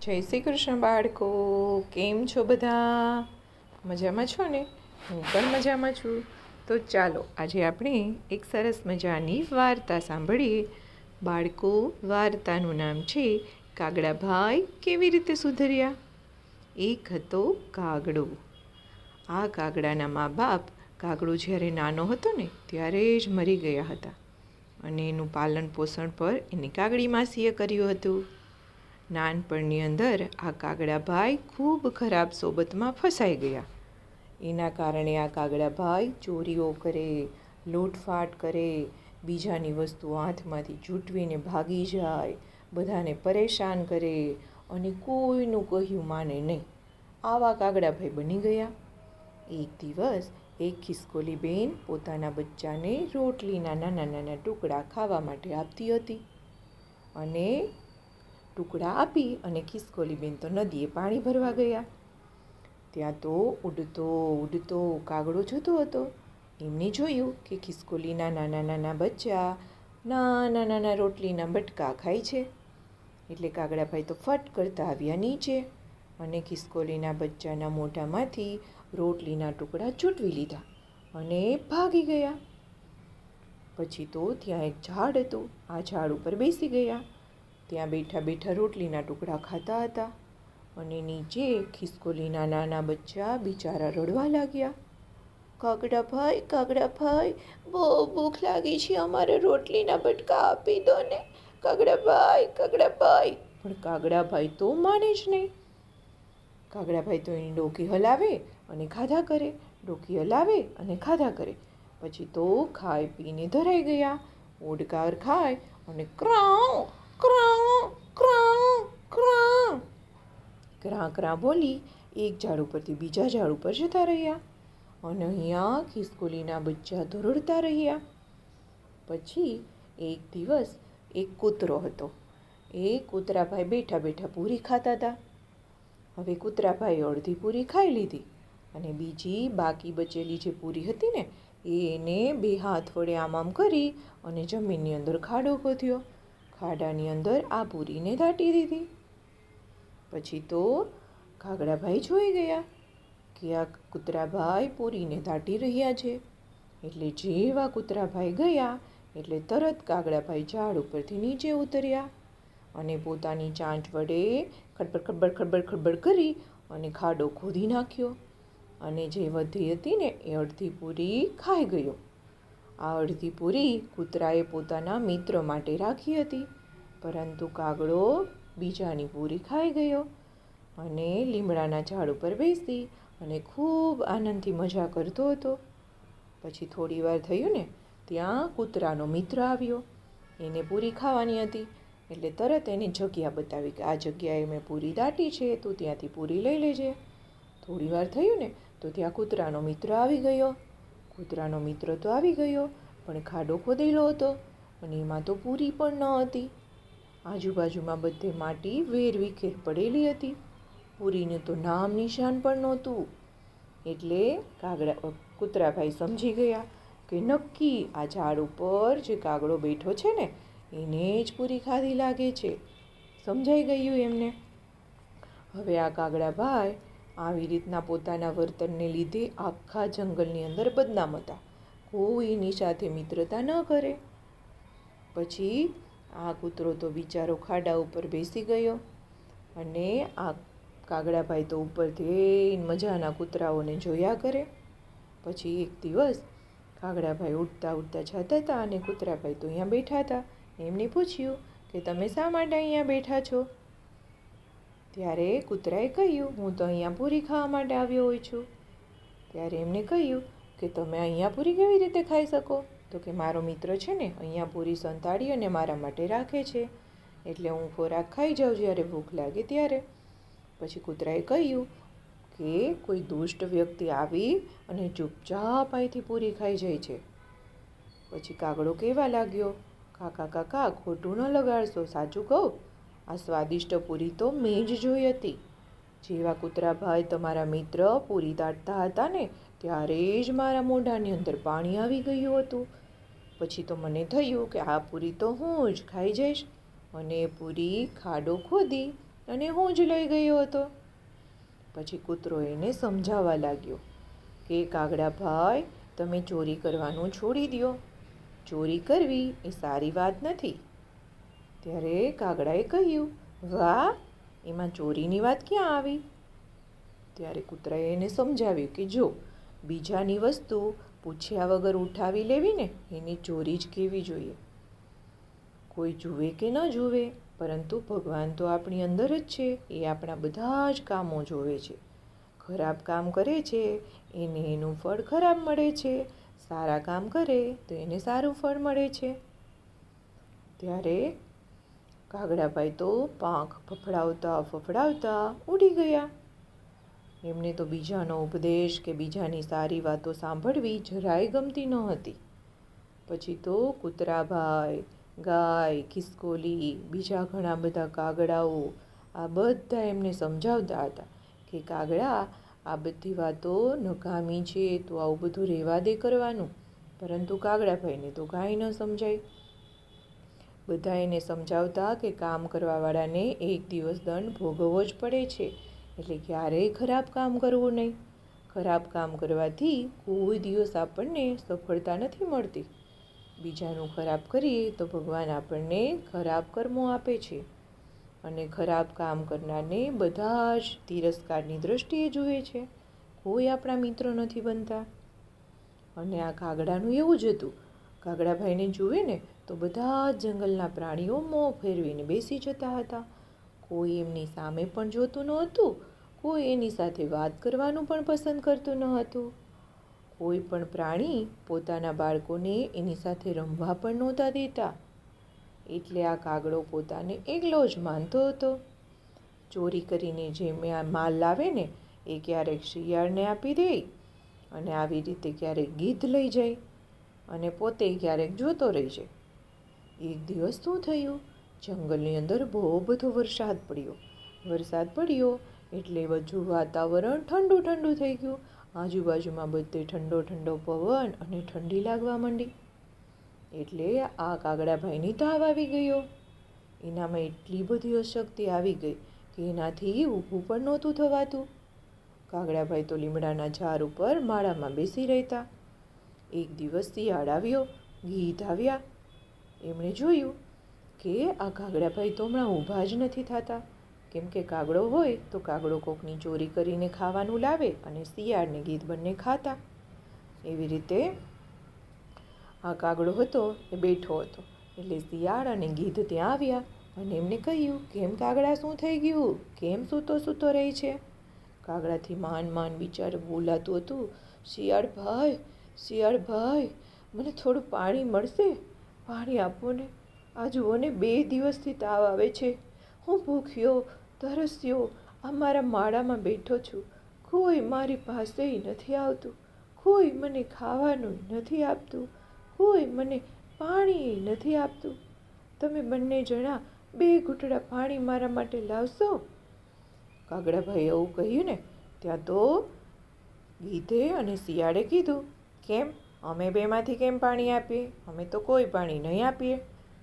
જય શ્રી કૃષ્ણ બાળકો, કેમ છો બધા? મજામાં છો ને? હું પણ મજામાં છું. તો ચાલો આજે આપણે એક સરસ મજાની વાર્તા સાંભળીએ. બાળકો, વાર્તાનું નામ છે કાગડાભાઈ કેવી રીતે સુધર્યા. એક હતો કાગડો. આ કાગડાના મા બાપ કાગડો જ્યારે નાનો હતો ને ત્યારે જ મરી ગયા હતા અને એનું પાલન પોષણ પર એની કાગડી માસીએ કર્યું હતું. નાનપણની અંદર આ કાગડાભાઈ ખૂબ ખરાબ સોબતમાં ફસાઈ ગયા. એના કારણે આ કાગડાભાઈ ચોરીઓ કરે, લૂંટફાટ કરે, બીજાની વસ્તુઓ હાથમાંથી ઝૂંટવીને ભાગી જાય, બધાને પરેશાન કરે અને કોઈનું કહ્યું માને નહીં. આવા કાગડાભાઈ બની ગયા. એક દિવસ એક ખિસકોલી બેન પોતાના બચ્ચાને રોટલીના નાના નાના ટુકડા ખાવા માટે આપતી હતી અને ટુકડા આપી અને ખિસકોલી બેન તો નદીએ પાણી ભરવા ગયા. ત્યાં તો ઉડતો ઉડતો કાગડો જતો હતો. એમને જોયું કે ખિસકોલીના નાના નાના બચ્ચા નાના નાના રોટલીના બટકા ખાય છે. એટલે કાગડાભાઈ તો ફટ કરતા આવ્યા નીચે અને ખિસકોલીના બચ્ચાના મોઢામાંથી રોટલીના ટુકડા ચૂંટવી લીધા અને ભાગી ગયા. પછી તો ત્યાં એક ઝાડ હતું. આ ઝાડ ઉપર બેસી ગયા. ત્યાં બેઠા બેઠા રોટલીના ટુકડા ખાતા હતા અને નીચે ખિસકોલીના નાના બચ્ચા બિચારા રડવા લાગ્યા. કાગડાભાઈ, કાગડાભાઈ, બહુ ભૂખ લાગી છે, અમારે રોટલીના બટકા આપી દો ને, કાગડાભાઈ, કાગડાભાઈ. પણ કાગડાભાઈ તો માને જ નહીં. કાગડાભાઈ તો એની ડોકી હલાવે અને ખાધા કરે, ડોકી હલાવે અને ખાધા કરે. પછી તો ખાઈ પીને ધરાઈ ગયા. ઓડકાર ખાય અને ક્રાઉ ક્રાઉ ક્રાઉ ક્રાઉ ક્રા ક્રા બોલી એક ઝાડ ઉપરથી બીજા ઝાડ ઉપર જતા રહ્યા અને અહીંયા ખિસકોલીના બચ્ચા ધોરડતા રહ્યા. પછી એક દિવસ એક કૂતરો હતો. એ કૂતરાભાઈ બેઠા બેઠા પૂરી ખાતા હતા. હવે કૂતરાભાઈએ અડધી પૂરી ખાઈ લીધી અને બીજી બાકી બચેલી જે પૂરી હતી ને એને બે હાથ વડે આમ કરી અને જમીનની અંદર ખાડો ખોદ્યો. ખાડાની અંદર આ પૂરીને દાટી દીધી. પછી તો કાગડાભાઈ જોઈ ગયા કે આ કૂતરાભાઈ પૂરીને દાટી રહ્યા છે. એટલે જેવા કૂતરાભાઈ ગયા એટલે તરત કાગડાભાઈ ઝાડ ઉપરથી નીચે ઉતર્યા અને પોતાની ચાંચ વડે ખડબડ ખડબડ ખડબડ ખડબડ કરી અને ખાડો ખોદી નાખ્યો અને જે વધી હતી ને એ અડધી પૂરી ખાઈ ગયો. આ અડધી પૂરી કૂતરાએ પોતાના મિત્ર માટે રાખી હતી, પરંતુ કાગડો બીજાની પૂરી ખાઈ ગયો અને લીમડાના ઝાડ ઉપર બેસી અને ખૂબ આનંદથી મજા કરતો હતો. પછી થોડી વાર થયું ને ત્યાં કૂતરાનો મિત્ર આવ્યો. એને પૂરી ખાવાની હતી એટલે તરત એને જગ્યા બતાવી કે આ જગ્યાએ મેં પૂરી દાટી છે, તું ત્યાંથી પૂરી લઈ લેજે. થોડી વાર થયું ને તો ત્યાં કૂતરાનો મિત્ર આવી ગયો. કૂતરાનો મિત્ર તો આવી ગયો પણ ખાડો ખોદેલો હતો અને એમાં તો પૂરી પણ ન હતી. આજુબાજુમાં બધે માટી વેરવિખેર પડેલી હતી. પૂરીનું તો નામ નિશાન પણ નહોતું. એટલે કૂતરાભાઈ સમજી ગયા કે નક્કી આ ઝાડ ઉપર જે કાગડો બેઠો છે ને એને જ પૂરી ખાધી લાગે છે. સમજાઈ ગયું એમને. હવે આ કાગડાભાઈ આવી રીતના પોતાના વર્તનને લીધે આખા જંગલની અંદર બદનામ હતા. કોઈની સાથે મિત્રતા ન કરે. પછી આ કૂતરો તો બિચારો ખાડા ઉપર બેસી ગયો અને આ કાગડાભાઈ તો ઉપરથી મજાના કૂતરાઓને જોયા કરે. પછી એક દિવસ કાગડાભાઈ ઉડતા ઉડતા જતા હતા અને કૂતરાભાઈ તો અહીંયા બેઠા હતા. એમને પૂછ્યું કે તમે શા માટે અહીંયા બેઠા છો? ત્યારે કૂતરાએ કહ્યું, હું તો અહીંયા પૂરી ખાવા માટે આવ્યો હોય છું. ત્યારે એમને કહ્યું કે તમે અહીંયા પૂરી કેવી રીતે ખાઈ શકો? તો કે મારો મિત્ર છે ને અહીંયા પૂરી સંતાડી અને મારા માટે રાખે છે, એટલે હું ખોરાક ખાઈ જાઉં જ્યારે ભૂખ લાગે ત્યારે. પછી કૂતરાએ કહ્યું કે કોઈ દુષ્ટ વ્યક્તિ આવી અને ચૂપચાપ અહીંથી પૂરી ખાઈ જાય છે. પછી કાગડો કહેવા લાગ્યો, કાકા કાકા ખોટું ન લગાડશો, સાચું કહું, આ સ્વાદિષ્ટ પૂરી તો મેં જ જોઈ હતી. જેવા કૂતરાભાઈ તમારા મિત્ર પૂરી દાટતા હતા ને ત્યારે જ મારા મોઢાની અંદર પાણી આવી ગયું હતું. પછી તો મને થયું કે આ પૂરી તો હું જ ખાઈ જઈશ અને પૂરી ખાડો ખોદી અને હું જ લઈ ગયો હતો. પછી કૂતરો એને સમજાવવા લાગ્યો કે કાગડાભાઈ, તમે ચોરી કરવાનું છોડી દો. ચોરી કરવી એ સારી વાત નથી. ત્યારે કાગડાએ કહ્યું, વાહ, એમાં ચોરીની વાત ક્યાં આવી? ત્યારે કૂતરાએ એને સમજાવ્યું કે જો, બીજાની વસ્તુ પૂછ્યા વગર ઉઠાવી લેવી ને એની ચોરી જ કહેવી જોઈએ. કોઈ જુએ કે ન જુએ, પરંતુ ભગવાન તો આપણી અંદર જ છે. એ આપણા બધા જ કામો જોવે છે. ખરાબ કામ કરે છે એને એનું ફળ ખરાબ મળે છે, સારા કામ કરે તો એને સારું ફળ મળે છે. ત્યારે કાગડાભાઈ તો પાંખ ફફડાવતા ફફડાવતા ઉડી ગયા. એમને તો બીજાનો ઉપદેશ કે બીજાની સારી વાતો સાંભળવી જરાય ગમતી ન હતી. પછી તો કૂતરાભાઈ, ગાય, ખિસકોલી, બીજા ઘણા બધા કાગડાઓ આ બધા એમને સમજાવતા હતા કે કાગડા, આ બધી વાતો નકામી છે, તો આવું બધું રહેવા દે કરવાનું. પરંતુ કાગડાભાઈને તો કાંઈ ન સમજાય. બધા એને સમજાવતા કે કામ કરવાવાળાને એક દિવસ દંડ ભોગવવો જ પડે છે, એટલે ક્યારેય ખરાબ કામ કરવું નહીં. ખરાબ કામ કરવાથી કોઈ દિવસ આપણને સફળતા નથી મળતી. બીજાનું ખરાબ કરીએ તો ભગવાન આપણને ખરાબ કર્મો આપે છે, અને ખરાબ કામ કરનારને બધા જ તિરસ્કારની દૃષ્ટિએ જુએ છે. કોઈ આપણા મિત્રો નથી બનતા. અને આ કાગડાનું એવું જ હતું. કાગડાભાઈને જુએ ને તો બધા જ જંગલના પ્રાણીઓ મોં ફેરવીને બેસી જતા હતા. કોઈ એમની સામે પણ જોતું ન હતું, કોઈ એની સાથે વાત કરવાનું પણ પસંદ કરતું ન હતું. કોઈ પણ પ્રાણી પોતાના બાળકોને એની સાથે રમવા પણ નહોતા દેતા. એટલે આ કાગડો પોતાને એકલો જ માનતો હતો. ચોરી કરીને જે માલ લાવે ને એ ક્યારેક શિયાળને આપી દે, અને આવી રીતે ક્યારેક ગીધ લઈ જાય, અને પોતે ક્યારેક જોતો રહી જાય. એક દિવસ શું થયું, જંગલની અંદર બહુ બધો વરસાદ પડ્યો. વરસાદ પડ્યો એટલે બધું વાતાવરણ ઠંડુ ઠંડુ થઈ ગયું. આજુબાજુમાં બધે ઠંડો ઠંડો પવન અને ઠંડી લાગવા માંડી. એટલે આ કાગડાભાઈની તાવ આવી ગયો. એનામાં એટલી બધી અશક્તિ આવી ગઈ કે એનાથી ઊભું પણ નહોતું થવાતું. કાગડાભાઈ તો લીમડાના ઝાડ ઉપર માળામાં બેસી રહેતા. એક દિવસ શિયાળ આવ્યો, ગીધ આવ્યા. એમણે જોયું કે આ કાગડાભાઈ તો હમણાં ઊભા જ નથી થતા. કેમ કે કાગડો હોય તો કાગડો કોકની ચોરી કરીને ખાવાનું લાવે, અને શિયાળ ને ગીધ બંને ખાતા. એવી રીતે આ કાગડો હતો એ બેઠો હતો. એટલે શિયાળ અને ગીધ ત્યાં આવ્યા અને એમને કહ્યું, કેમ કાગડા, શું થઈ ગયું? કેમ સૂતો સૂતો રહી છે? કાગડાથી માંડ બિચારું બોલાતું હતું, શિયાળ ભાઈ, મને થોડું પાણી મળશે? પાણી આપો ને. આ જુઓ ને, 2 દિવસથી તાવ આવે છે. હું ભૂખ્યો તરસ્યો આ મારા માળામાં બેઠો છું. કોઈ મારી પાસે નથી આવતું, કોઈ મને ખાવાનું નથી આપતું, કોઈ મને પાણી નથી આપતું. તમે બંને જણા 2 ઘૂંટડા પાણી મારા માટે લાવશો? કાગડાભાઈ એવું કહ્યું ને ત્યાં તો ગીધે અને શિયાળે કીધું, કેમ, અમે બેમાંથી કેમ પાણી આપીએ? અમે તો કોઈ પાણી નહીં આપીએ.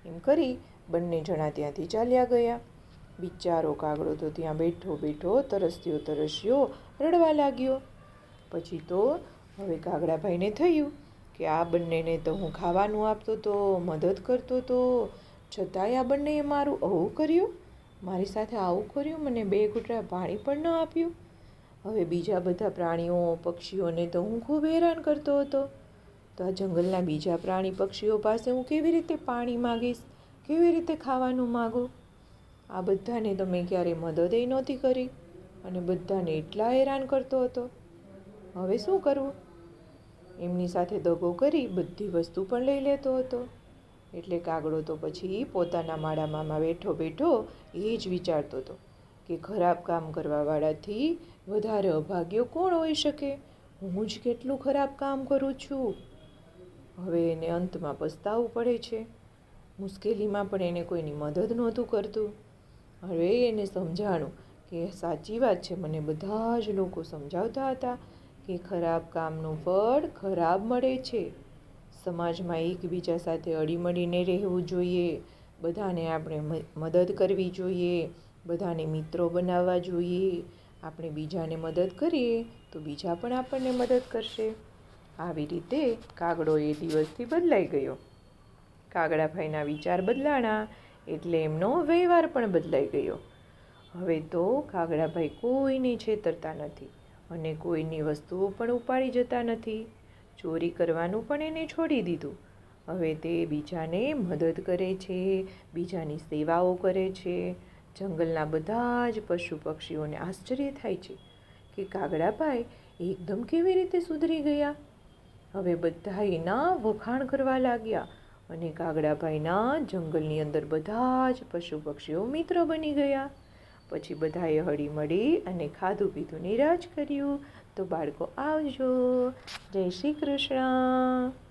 એમ કરી બંને જણા ત્યાંથી ચાલ્યા ગયા. બિચારો કાગડો તો ત્યાં બેઠો બેઠો તરસ્યો રડવા લાગ્યો. પછી તો હવે કાગડાભાઈને થયું કે આ બંનેને તો હું ખાવાનું આપતો તો, મદદ કરતો તો, છતાંય આ બંનેએ મારું આવું કર્યું, મારી સાથે આવું કર્યું, મને 2 ઘૂંટડા પાણી પણ ન આપ્યું. હવે બીજા બધા પ્રાણીઓ પક્ષીઓને તો હું ખૂબ હેરાન કરતો હતો. તો આ જંગલના બીજા પ્રાણી પક્ષીઓ પાસે હું કેવી રીતે પાણી માગીશ, કેવી રીતે ખાવાનું માગું? આ બધાને તો મેં ક્યારેય મદદ નહોતી કરી, અને બધાને એટલા હેરાન કરતો હતો. હવે શું કરવું? એમની સાથે દગો કરી બધી વસ્તુ પણ લઈ લેતો હતો. એટલે કાગડો તો પછી પોતાના માળામાં બેઠો બેઠો એ જ વિચારતો હતો કે ખરાબ કામ કરવાવાળાથી વધારે અભાગ્યો કોણ હોઈ શકે? હું જ કેટલું ખરાબ કામ કરું છું. હવે એને અંતમાં પસ્તાવું પડે છે. મુશ્કેલીમાં પણ એને કોઈની મદદ નહોતું કરતું. હવે એને સમજાણું કે સાચી વાત છે. મને બધા જ લોકો સમજાવતા હતા કે ખરાબ કામનું ફળ ખરાબ મળે છે. સમાજમાં એકબીજા સાથે હળીમળીને રહેવું જોઈએ, બધાને આપણે મદદ કરવી જોઈએ, બધાને મિત્રો બનાવવા જોઈએ. આપણે બીજાને મદદ કરીએ તો બીજા પણ આપણને મદદ કરશે. આવી રીતે કાગડો એ દિવસથી બદલાઈ ગયો. કાગડાભાઈના વિચાર બદલાણા એટલે એમનો વ્યવહાર પણ બદલાઈ ગયો. હવે તો કાગડાભાઈ કોઈને છેતરતા નથી અને કોઈની વસ્તુઓ પણ ઉપાડી જતા નથી. ચોરી કરવાનું પણ એને છોડી દીધું. હવે તે બીજાને મદદ કરે છે, બીજાની સેવાઓ કરે છે. જંગલના બધા જ પશુ પક્ષીઓને આશ્ચર્ય થાય છે કે કાગડાભાઈ એકદમ કેવી રીતે સુધરી ગયા. હવે બધા એના વખાણ કરવા લાગ્યા અને કાગડાભાઈના જંગલની અંદર બધા જ પશુ પક્ષીઓ મિત્ર બની ગયા. પછી બધાએ હળી મળી અને ખાધું પીધું ને રાજ કર્યું. તો બાળકો આવજો. જય શ્રી કૃષ્ણ.